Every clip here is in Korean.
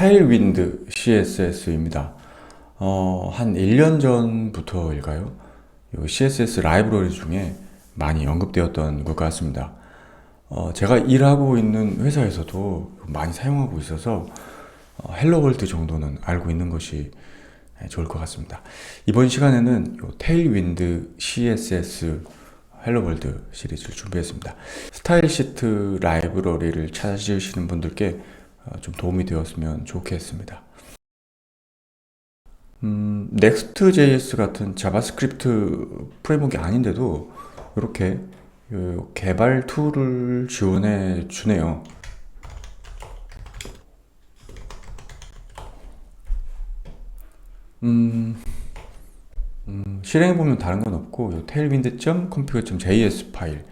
테일윈드 CSS입니다. 한 1년 전부터일까요? 요 CSS 라이브러리 중에 많이 언급되었던 것 같습니다. 제가 일하고 있는 회사에서도 많이 사용하고 있어서 헬로월드 정도는 알고 있는 것이 좋을 것 같습니다. 이번 시간에는 요 테일윈드 CSS 헬로월드 시리즈를 준비했습니다. 스타일 시트 라이브러리를 찾으시는 분들께 좀 도움이 되었으면 좋겠습니다. Next.js 같은 자바스크립트 프레임워크가 아닌데도 이렇게 개발 툴을 지원해 주네요. 실행해 보면 다른 건 없고 요 tailwind.config.js 파일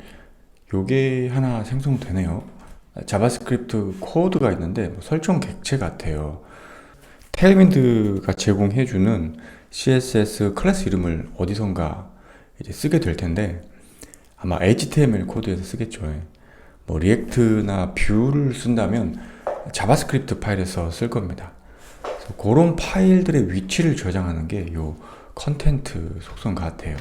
요게 하나 생성되네요. 자바스크립트 코드가 있는데 뭐 설정 객체 같아요. 테일윈드가 제공해주는 CSS 클래스 이름을 어디선가 이제 쓰게 될 텐데 아마 HTML 코드에서 쓰겠죠. 뭐 리액트나 뷰를 쓴다면 자바스크립트 파일에서 쓸 겁니다. 그래서 그런 파일들의 위치를 저장하는 게 요 컨텐트 속성 같아요.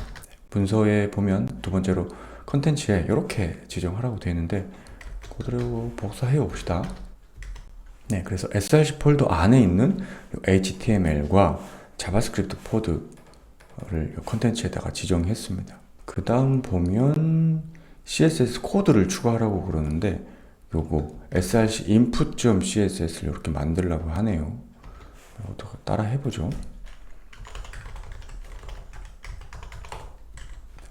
문서에 보면 두 번째로 컨텐츠에 이렇게 지정하라고 되어 있는데 그대로 복사해 봅시다. 네, 그래서 src 폴더 안에 있는 HTML과 자바스크립트 코드를 컨텐츠에다가 지정했습니다. 그 다음 보면 CSS 코드를 추가하라고 그러는데 요거 src input.css를 이렇게 만들려고 하네요. 따라 해보죠.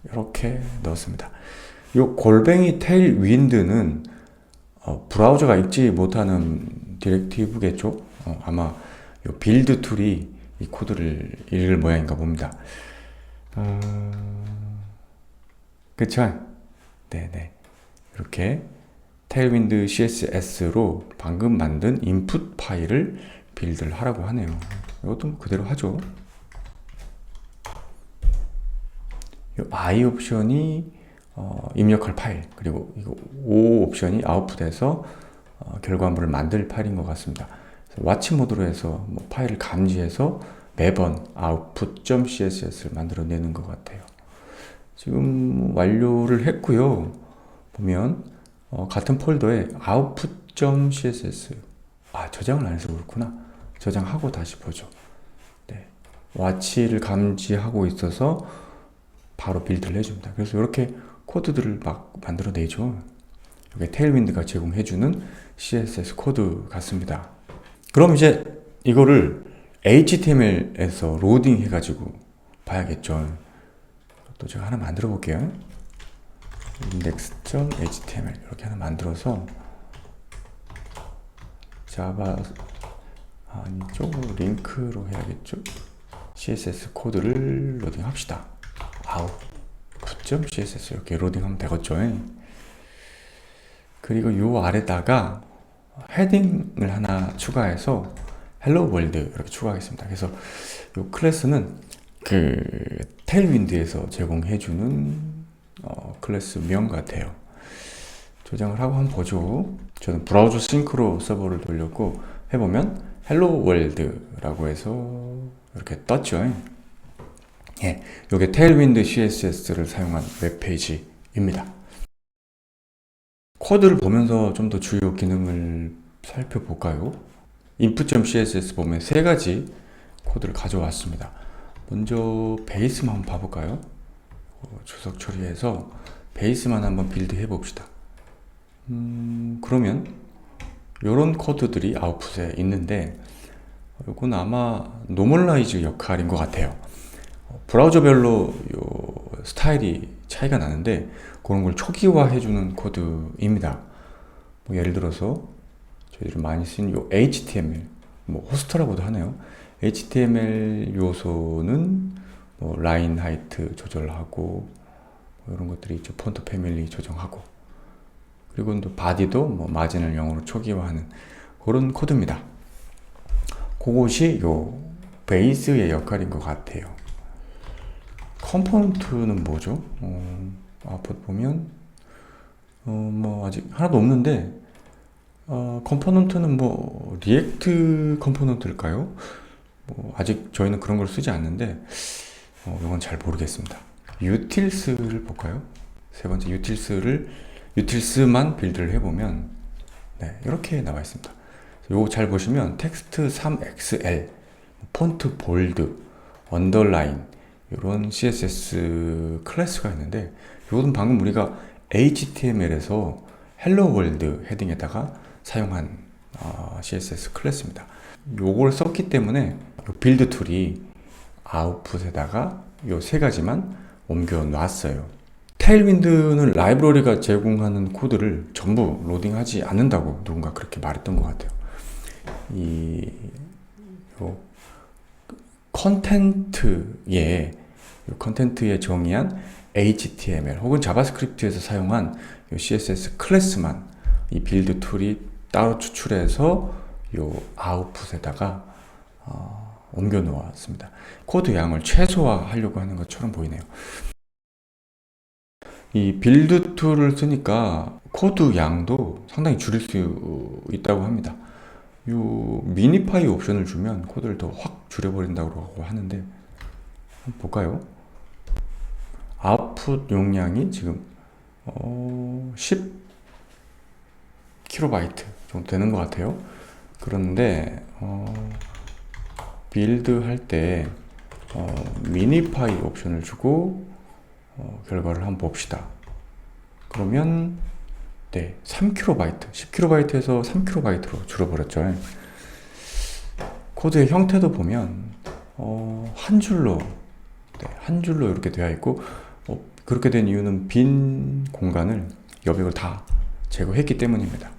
이렇게 넣었습니다. 요 골뱅이 테일윈드는 브라우저가 읽지 못하는 디렉티브겠죠? 아마 요 빌드 툴이 이 코드를 읽을 모양인가 봅니다. 그쵸? 네네. 이렇게 테일윈드 CSS로 방금 만든 인풋 파일을 빌드를 하라고 하네요. 이것도 그대로 하죠. 이 I 옵션이 입력할 파일, 그리고 이거 O 옵션이 아웃풋에서 결과물을 만들 파일인 것 같습니다. 와치 모드로 해서 뭐 파일을 감지해서 매번 output.css를 만들어내는 것 같아요. 지금 완료를 했고요. 보면 같은 폴더에 output.css 저장을 안 해서 그렇구나. 저장하고 다시 보죠. 네. 와치를 감지하고 있어서 바로 빌드를 해줍니다. 그래서 이렇게 코드들을 막 만들어내죠. 이게 테일윈드가 제공해주는 CSS 코드 같습니다. 그럼 이제 이거를 HTML에서 로딩 해가지고 봐야겠죠. 또 제가 하나 만들어 볼게요. index.html 이렇게 하나 만들어서 자바 이쪽으로 링크로 해야겠죠. CSS 코드를 로딩 합시다. output.css 이렇게 로딩하면 되겠죠. 그리고 요 아래다가 헤딩을 하나 추가해서 헬로 월드 이렇게 추가하겠습니다. 그래서 이 클래스는 그 테일윈드에서 제공해주는 클래스명 같아요. 조정을 하고 한번 보죠. 저는 브라우저 싱크로 서버를 돌렸고 해보면 헬로 월드라고 해서 이렇게 떴죠. 예, 이게 테일윈드 CSS를 사용한 웹페이지입니다. 코드를 보면서 좀 더 주요 기능을 살펴볼까요? input.css 보면 세 가지 코드를 가져왔습니다. 먼저 베이스만 한번 봐볼까요? 주석 처리해서 베이스만 한번 빌드 해봅시다. 그러면 이런 코드들이 아웃풋에 있는데 이건 아마 노멀라이즈 역할인 것 같아요. 브라우저별로 요 스타일이 차이가 나는데 그런 걸 초기화해주는 코드입니다. 뭐 예를 들어서 저희들이 많이 쓰는 요 HTML, 뭐 호스트라고도 하네요. HTML 요소는 뭐 라인 하이트 조절하고 뭐 이런 것들이 있죠. 폰트 패밀리 조정하고 그리고 또 바디도 뭐 마진을 0으로 초기화하는 그런 코드입니다. 그것이 요 베이스의 역할인 것 같아요. 컴포넌트는 뭐죠? 아웃풋 보면 뭐 아직 하나도 없는데 컴포넌트는 뭐 리액트 컴포넌트일까요? 뭐 아직 저희는 그런 걸 쓰지 않는데 이건 잘 모르겠습니다. 유틸스를 볼까요? 세 번째 유틸스만 빌드를 해보면 네, 이렇게 나와 있습니다. 요거 잘 보시면 텍스트 3XL, 폰트 볼드, 언더라인 이런 CSS 클래스가 있는데 이것은 방금 우리가 HTML에서 헬로 월드 헤딩에다가 사용한 CSS 클래스입니다. 요걸 썼기 때문에 빌드 툴이 아웃풋에다가 요 세 가지만 옮겨 놨어요. 테일윈드는 라이브러리가 제공하는 코드를 전부 로딩하지 않는다고 누군가 그렇게 말했던 것 같아요. 이 컨텐트에 정의한 HTML 혹은 자바스크립트에서 사용한 CSS 클래스만 이 빌드 툴이 따로 추출해서 요 아웃풋에다가 옮겨 놓았습니다. 코드 양을 최소화하려고 하는 것처럼 보이네요. 이 빌드 툴을 쓰니까 코드 양도 상당히 줄일 수 있다고 합니다. 요 미니파이 옵션을 주면 코드를 더 확 줄여버린다고 하는데 한번 볼까요? 아웃풋 용량이 지금 10KB 정도 되는 것 같아요. 그런데 빌드 할 때 미니파이 옵션을 주고 결과를 한번 봅시다. 그러면 네, 3KB, 10KB에서 3KB로 줄어버렸죠. 코드의 형태도 보면 한 줄로 이렇게 되어 있고 그렇게 된 이유는 빈 공간을 여백을 다 제거했기 때문입니다.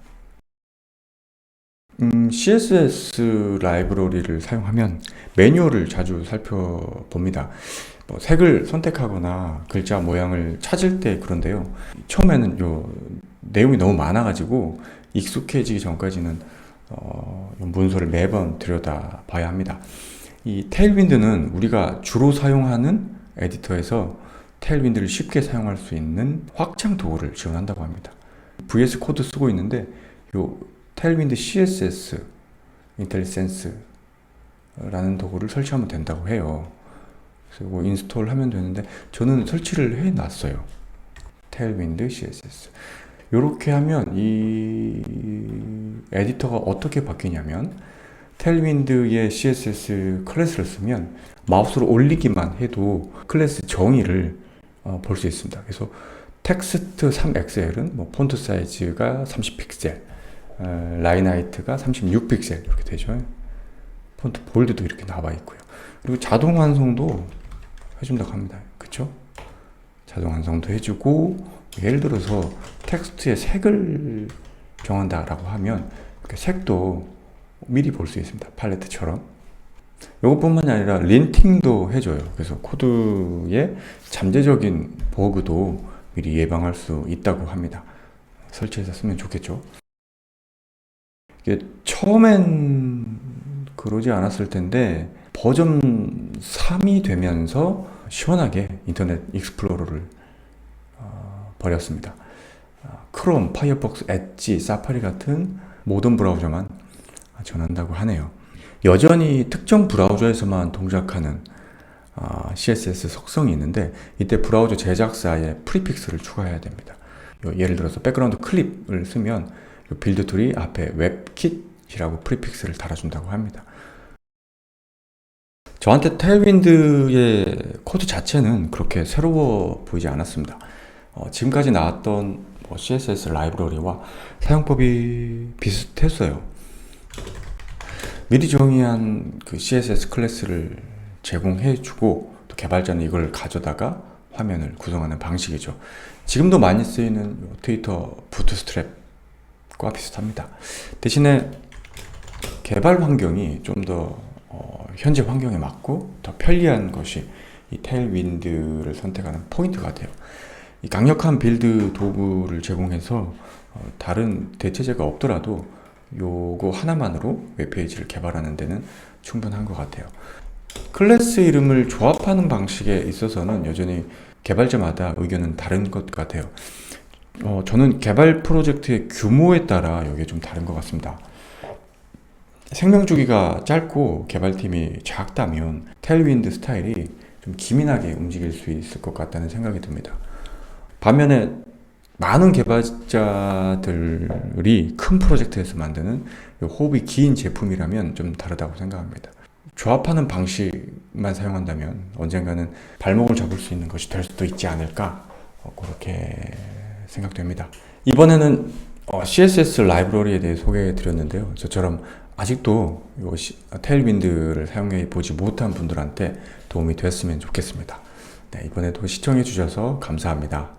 CSS 라이브러리를 사용하면 매뉴얼을 자주 살펴봅니다. 색을 선택하거나 글자 모양을 찾을 때 그런데요. 처음에는 요 내용이 너무 많아가지고 익숙해지기 전까지는 문서를 매번 들여다 봐야 합니다. 이 테일윈드는 우리가 주로 사용하는 에디터에서 테일윈드를 쉽게 사용할 수 있는 확장 도구를 지원한다고 합니다. VS 코드 쓰고 있는데 요 테일윈드 CSS 인텔리센스라는 도구를 설치하면 된다고 해요. 그리고 인스톨 하면 되는데 저는 설치를 해 놨어요. 테일윈드 CSS. 이렇게 하면 이 에디터가 어떻게 바뀌냐면 테일윈드의 CSS 클래스를 쓰면 마우스로 올리기만 해도 클래스 정의를 볼 수 있습니다. 그래서 텍스트 3XL은 뭐 폰트 사이즈가 30픽셀, 라인 하이트가 36픽셀 이렇게 되죠. 폰트 볼드도 이렇게 나와 있고요. 그리고 자동 완성도 해준다고 합니다. 그쵸? 자동 완성도 해주고 예를 들어서 텍스트의 색을 정한다라고 하면 그 색도 미리 볼 수 있습니다. 팔레트처럼. 이것뿐만이 아니라 린팅도 해줘요. 그래서 코드의 잠재적인 버그도 미리 예방할 수 있다고 합니다. 설치해서 쓰면 좋겠죠. 이게 처음엔 그러지 않았을 텐데 버전 3이 되면서 시원하게 인터넷 익스플로러를 버렸습니다. 크롬, 파이어폭스, 엣지, 사파리 같은 모든 브라우저만 전한다고 하네요. 여전히 특정 브라우저에서만 동작하는 CSS 속성이 있는데 이때 브라우저 제작사에 프리픽스를 추가해야 됩니다. 예를 들어서 백그라운드 클립을 쓰면 빌드 툴이 앞에 웹킷이라고 프리픽스를 달아준다고 합니다. 저한테 테일윈드의 코드 자체는 그렇게 새로워 보이지 않았습니다. 지금까지 나왔던 CSS 라이브러리와 사용법이 비슷했어요. 미리 정의한 그 CSS 클래스를 제공해주고 또 개발자는 이걸 가져다가 화면을 구성하는 방식이죠. 지금도 많이 쓰이는 트위터 부트스트랩과 비슷합니다. 대신에 개발 환경이 좀 더 현재 환경에 맞고 더 편리한 것이 이 테일윈드를 선택하는 포인트 같아요. 이 강력한 빌드 도구를 제공해서 다른 대체제가 없더라도 요거 하나만으로 웹페이지를 개발하는 데는 충분한 것 같아요. 클래스 이름을 조합하는 방식에 있어서는 여전히 개발자마다 의견은 다른 것 같아요. 저는 개발 프로젝트의 규모에 따라 이게 좀 다른 것 같습니다. 생명주기가 짧고 개발팀이 작다면 테일윈드 스타일이 좀 기민하게 움직일 수 있을 것 같다는 생각이 듭니다. 반면에 많은 개발자들이 큰 프로젝트에서 만드는 호흡이 긴 제품이라면 좀 다르다고 생각합니다. 조합하는 방식만 사용한다면 언젠가는 발목을 잡을 수 있는 것이 될 수도 있지 않을까, 그렇게 생각됩니다. 이번에는 CSS 라이브러리에 대해 소개해 드렸는데요. 저처럼 아직도 테일윈드를 사용해 보지 못한 분들한테 도움이 됐으면 좋겠습니다. 네, 이번에도 시청해 주셔서 감사합니다.